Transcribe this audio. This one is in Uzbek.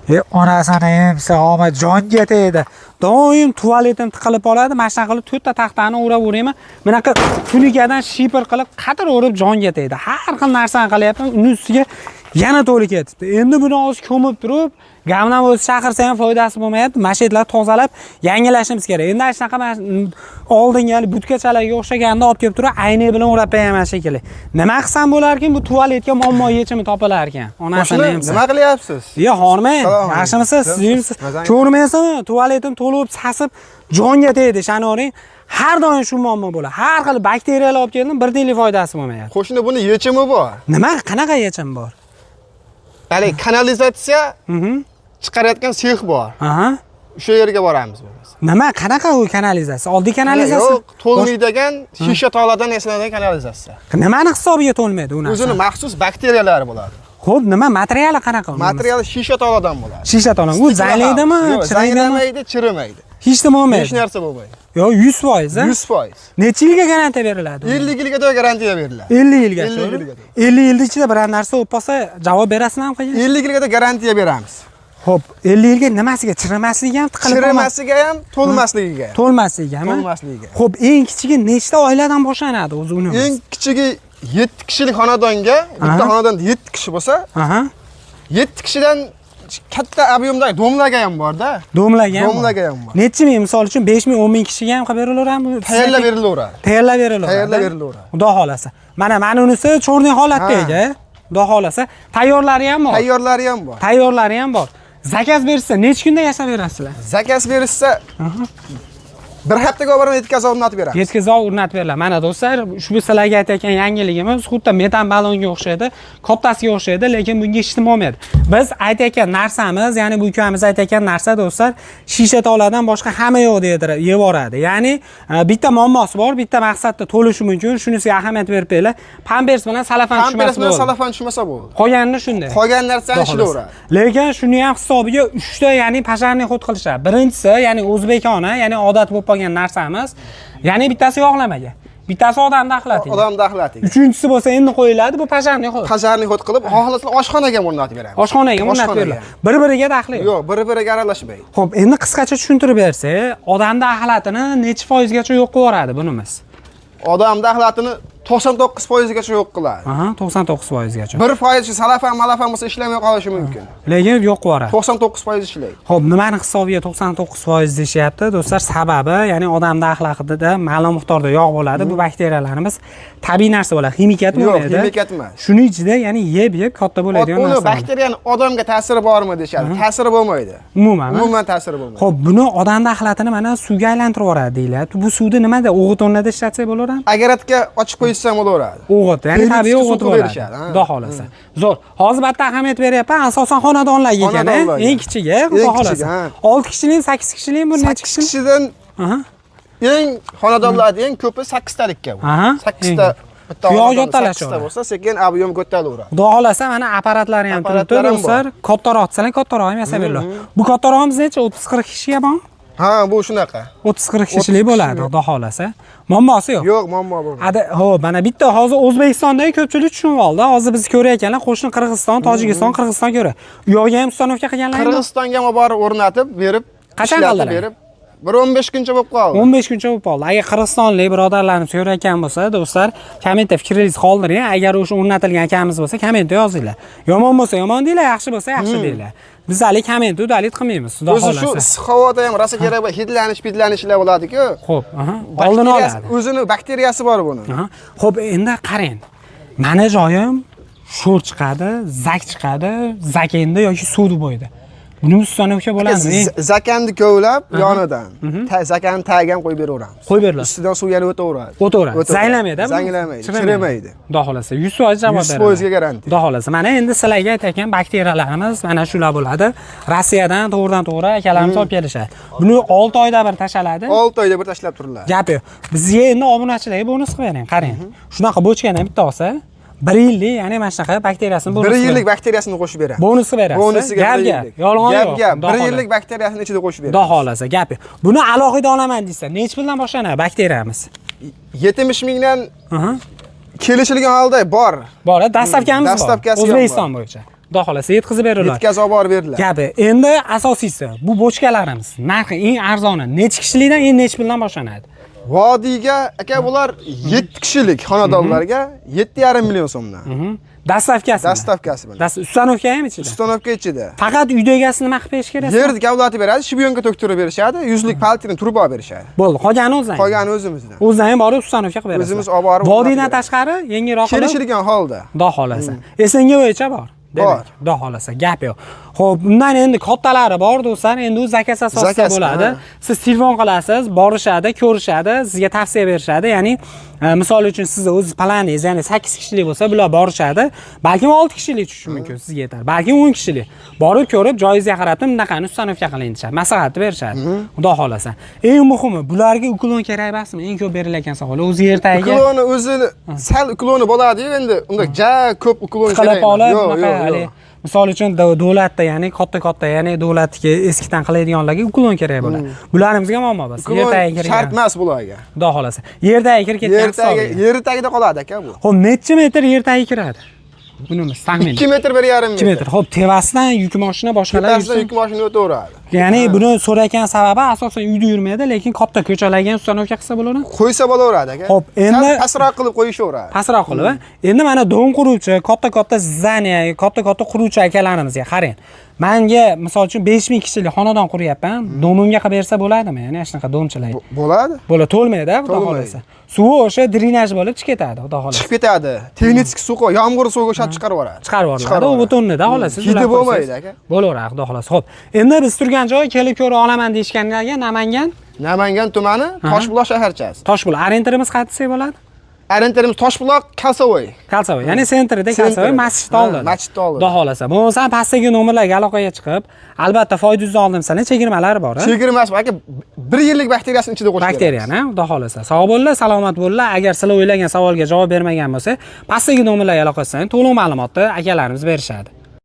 Onasini omad jonga tegdi. Doim tualetim tiqilib qoladi. Mana shunaqa qilib 4 ta taxtani o'rab o'rayman. Bunaqa tunikadan shipir qilib qatir o'rib jonga tegdi. Har xil narsani qilyapman. Uning ustiga yana to'lib ketibdi. Endi buni o'zi ko'mib turib, gamdan o'zi chaqirsa ham foydasi bo'lmayapti. Mashinlar tozalab, yangilashimiz kerak. Endi shunaqa oldingi budkachalarga o'xshaganda olib kelib turib, ayni bilan o'rab qo'yaman shekilli. Nima qilsam bo'larkin, bu tualetga muammo yechimi topilar ekan. Onasini ham. Nima qilyapsiz? Yo, hormang. Yaxshimisiz? Sizmi? Ko'rmaysizmi? Tualetim to'lib, sasib, jonga tegdi, shanoring. Har doim shu muammo bo'ladi. Har xil bakteriyalar olib keldim, bir tiyinlik foydasi bo'lmayapti. Qo'shni buni yechimi bor. Nima? Qanaqa yechim bor? Ya'ni kanalizatsiya chiqarayotgan sex bor. Aha. O'sha yerga boramiz biz. Nima? Qanaqa u kanalizatsiya? Oddiy kanalizatsiya? Yo'q, to'lmaydigan shisha toladan yasaladigan kanalizatsiya. Nimani hisobiga to'lmaydi u narsa? O'zini maxsus bakteriyalari bo'ladi. Xo'p, nima materiali qanaqa? Materiali shisha toladan bo'ladi. Shisha tola. U zanglaydimi? Zanglamaydi, chirimaydi. Hech nima bo'lmaydi. Hech narsa bo'lmaydi. Yo, 100%, 100%. Necha yilga garantiya beriladi? 50 yilgacha garantiya beriladi. 50 yilga. 50 yil ichida bir narsa bo'lib qolsa, javob berasizmi qiyin? 50 yilgacha garantiya beramiz. Xo'p, 50 yilga nimasiga? Chirimasligi ham, tiqilib chirimasiga ham, to'lmasligiga ham. To'lmasligigami? To'lmasligiga. Xo'p, eng kichigi nechta oiladan boshlanadi o'zi uni? Eng kichigi 7 kishilik xonadonga, bitta xonadonda 7 kishi bo'lsa, 7 kishidan katta ob'yemdagi domlaga ham bor-da. Domlaga ham bor. Necha ming, misol uchun 5 ming, 10 ming kishiga ham qilib berilaveradi. Tayyorlab berilaveradi. Tayyorlab berilaveradi. Xudo xolasa. Mana unisi cho'rning holatdagi, xudo xolasa. Tayyorlari ham bor. Tayyorlari ham bor. Zakaz bersa, necha kunda yasab berasizlar? Zakaz bersa, bir haftaga borib yetkazib o'rnatib beramiz. Yetkazib o'rnatib beriladi. Mana do'stlar, ushbu sizlarga aytayotgan yangiligimiz xuddi metan ballonga o'xshaydi, kattasiga o'xshaydi, lekin bunga hech nima bo'lmaydi. Biz aytayotgan narsamiz, ya'ni bu ukamiz aytayotgan narsa do'stlar, shisha toladan boshqa hamma yo'q yevoradi. Ya'ni bitta muammosi bor, bitta maqsadda to'lishi mumkin. Shunisiga ahamiyat berib beringlar. Pampers bilan salafan tushmasa bo'ladi. Pampers bilan salafan tushmasa bo'ladi. Qolganini shunday. Qolgan narsani ishlayveradi. Lekin shuni ham hisobiga 3 ta, ya'ni pasharni xod qilishadi. Birinchisi, ya'ni o'zbekona, ya'ni odat bo'lib qolgan narsamiz. Ya'ni bittasi yog'lamaga. Bittasi odamni axlatiga. Odamni axlatiga. Uchinchisi bo'lsa endi qo'yiladi, bu pasharni xod. Pasharni xod qilib, xohlaslar oshxonaga o'rnatib beramiz. Oshxonaga o'rnatib beriladi. Bir-biriga daxli yo'q. Yo'q, bir-biriga aralashmaydi. Xo'p, endi qisqacha tushuntirib bersak, odamni axlatini necha foizgacha yo'q qilib yuboradi bunimiz? Odamni axlatini 99%gacha yo'q qiladi. 99%gacha. 1% salafan, malafan bo'lsa ishlamay qolishi mumkin. Lekin yo'q qilib yuboradi. 99% ishlaydi. Xo'p, nimani hisobiga 99% deyapti? Do'stlar, sababi, ya'ni odamda axlatida ma'lum miqdorda yog' bo'ladi. Bu bakteriyalarimiz tabiiy narsa bo'ladi, ximikat bo'lmaydi. Yo'q, ximikat emas. Shuning ichida, ya'ni yeb katta bo'ladigan narsa. Uni bakteriyani odamga ta'siri bormi deyshadi. Ta'siri bo'lmaydi. Umuman ta'siri bo'lmaydi. Xo'p, buni odamda axlatini mana suvga aylantirib yuboradi deyiladi. Bu suvni nimada? O'g'it o'rnida ishlatsak bo'laveradi? Agaratga ochib qo'ysa bo'laveradi. O'g'it, ya'ni tabiiy o'g'it bo'ladi. Xudo xolasa. Zo'r. Hozir bitta ahamiyat beryapman, asosan xonadonlarga ekan, eng kichigi, xudo xolasa. 6 kishilik, 8 kishilik bu necha kishi? 8 kishidan eng xonadonlarda eng ko'pi 8 talikka bu. 8 ta bitta xonadonda bo'lsa, sekin ob'yem ko'taraveradi. Xudo xolasa, mana apparatlari ham turibdi, do'stlar. Kattaroq, sizlar kattaroq ham yasab beriladi. Bu kattarog'imiz necha? 30-40 kishiga bormi? Ha, bu shunaqa. 30-40 kishilik bo'ladi, xudo xolasa. Muammosi yo'q. Yo'q, muammo bo'lmaydi. Xo'p, mana bitta hozir O'zbekistondagi ko'pchilik tushunib oldi. Hozir biz ko'rayotganlar qo'shni Qirg'iziston, Tojikiston, Qirg'iziston ko'ra. U yoqga ham ustanovka qilganlar. Qirg'izistonga ham borib o'rnatib, berib, qachon qildilar? Bir 15 kuncha bo'lib qoldi. 15 kuncha bo'lib qoldi. Agar Qirg'izistonlik birodarlarimiz ko'rayotgan bo'lsa, do'stlar, kommentda fikringizni qoldiring. Agar o'sha o'rnatilgan akamiz bo'lsa, kommentda yozinglar. Yomon bo'lsa yomon deylar, yaxshi bo'lsa yaxshi deylar. Biz hali komment udalit qilmaymiz, xudo xolasa. O'zi shu issiq havoda ham rosa kerak bo'ladi, hidlanishlar bo'ladi-ku. Xo'p, oldini oladi. O'zini bakteriyasi bor buni. Xo'p, endi qarang. Mana joyim sho'r chiqadi, zak chiqadi, zakenda yoki suvni bo'yida. Buni ustanovka bo'ladimi? Zakanni kovlab yonidan, zakanni tagiga ham qo'yib beraveramiz. Qo'yib beriladi. Ustidan suv yana o'taveradi. Zanglamaydi-mi? Zanglamaydi, chirimaydi. Xudo xolasa, 100% javob beradi. 100% ga garantiya. Xudo xolasa, mana endi sizlarga aytayotgan bakteriyalarimiz mana shular bo'ladi. Rossiyadan to'g'ridan-to'g'ri akalarimiz olib kelishadi. Buni 6 oyda bir tashaladi. 6 oyda bir tashlab turiladi. Gap yo'q. Bizga endi obunachilarga bonus qilib bering, qarang. Shunaqa bochkadan bitta olsa, 1 yillik, ya'ni mana shunaqa bakteriyasini bonus. 1 yillik bakteriyasini qo'shib beradi. Bonus berasiz. Bonusiga gap. Yolg'on yo'q. Gap. 1 yillik bakteriyasini ichida qo'shib beradi. Xudo xolasa, gap yo'q. Buni alohida olaman desa, necha puldan boshlanadi bakteriyamiz? 70 mingdan kelishilgan holda bor. Bor, dastavkamiz bor. Dastavkasi O'zbekiston bo'yicha. Xudo xolasa yetkazib beriladi. Yetkazib olib borib beriladi. Gapi, endi asosiysi bu bochkalarimiz narxi eng arzoni necha kishilikdan endi necha puldan boshlanadi? Vodiyga aka bular 7 kishilik xonadonlarga 7,5 million so'mdan. Dastavkasi. Dastavkasi bilan. Ustanovka ham ichida. Ustanovka ichida. Faqat uyda egasini nima qilib berish kerak? Yerni kavlatib beradi, shibyonka to'ktirib berishadi, yuzlik paltini turib olib berishadi. Bo'ldi, qolgani o'zing. Qolgani o'zimizdan. O'zdan ham borib ustanovka qilib berasiz. O'zimiz olib borib. Vodiydan tashqari yengilroq qilib kelishilgan holda. Xudo xolasa. Esenga bo'yicha bor. Demak, xudo xolasa, gap yo'q. Xo'p, bundan endi kattalari bor do'stlar, endi u zakaz asosida bo'ladi. Siz telefon qilasiz, borishadi, ko'rishadi, sizga tavsiya berishadi. Ya'ni, misol uchun sizni o'z planingiz, ya'ni 8 kishilik bo'lsa, bular borishadi. Balkim 6 kishilik tushishi mumkin, sizga yetar. Balkim 10 kishilik. Borib ko'rib, joyingizga qarab, bunaqani ustanovka qiling deshadi, maslahat berishadi. Xudo xolasa. Eng muhimi, bularga uklon kerak emasmi? Eng ko'p berilgan savol. O'zi yer tagiga. Ukloni o'zi sal ukloni bo'ladi-yu, endi unda ja ko'p uklon kerak. Yo'q. Misol uchun davlatda, ya'ni katta, ya'ni davlatga eskidan qiladiganlarga uklon kerak bo'ladi. Bularımizga muammo bas. Yer tagiga kirgan. Shart emas bularga. Xudo xolasa. Yer tagiga kirib ketgan. Yer tagida qoladi aka bu. Xo'p, necha metr yer tagiga kiradi? Bunimiz taxmin. 2 metr 1,5 metr. 2 metr. Xo'p, tevasidan yuk mashina boshqalar Tevasidan yuk mashina o'taveradi. Ya'ni buni so'ragan sababi asosan uyda yurmaydi, lekin katta ko'chalarga ham ustanovka qilsa bo'ladi. Qo'ysa bo'laveradi aka. Xo'p, endi pastroq qilib qo'yishaveradi. Pastroq qilib, endi mana dom quruvchi, katta zdaniya, katta quruvchi akalarimizga qarang. Menga misol uchun 5000 kishilik xonadon quryapman. Domimga qilib bersa bo'ladimi? Ya'ni shunaqa domchilar. Bo'ladi. Bo'ladi, to'lmaydi, xudo xolasa. Suvi o'sha drenaj bo'lib chiqib ketadi, xudo xolasa. Chiqib ketadi. Texnik suv, yomg'ir suvi o'shab chiqarib yuboradi. Chiqarib yuboradi. U butonnida xolasa. Hidi bo'lmaydi aka. Bo'laveradi, xudo xolasa. Xo'p, endi biz turgan joy kelib ko'ra olaman deyishganlarga Namangan tumani Toshbuloq shaharchasi. Toshbuloq. Arenterimiz qayerda bo'ladi? Arenterimiz Toshbuloq Kalsavoy. Kalsavoy, ya'ni sentrida Kalsavoy masjidda oldida. Masjidda oldida. Xudo xolasa. Bo'lmasa pastdagi nomerlarga aloqaga chiqib, albatta foydangizni oldim sana chegirmalari bor. Chegirmasi aka 1 yillik bakteriyasini ichida qo'shib beradi. Bakteriyani, xudo xolasa. Sog' bo'linglar, salomat bo'linglar. Agar sizlar o'ylagan savolga javob bermagan bo'lsa, pastdagi nomerlarga aloqa qilsangiz, to'liq ma'lumotni akalarimiz berishadi.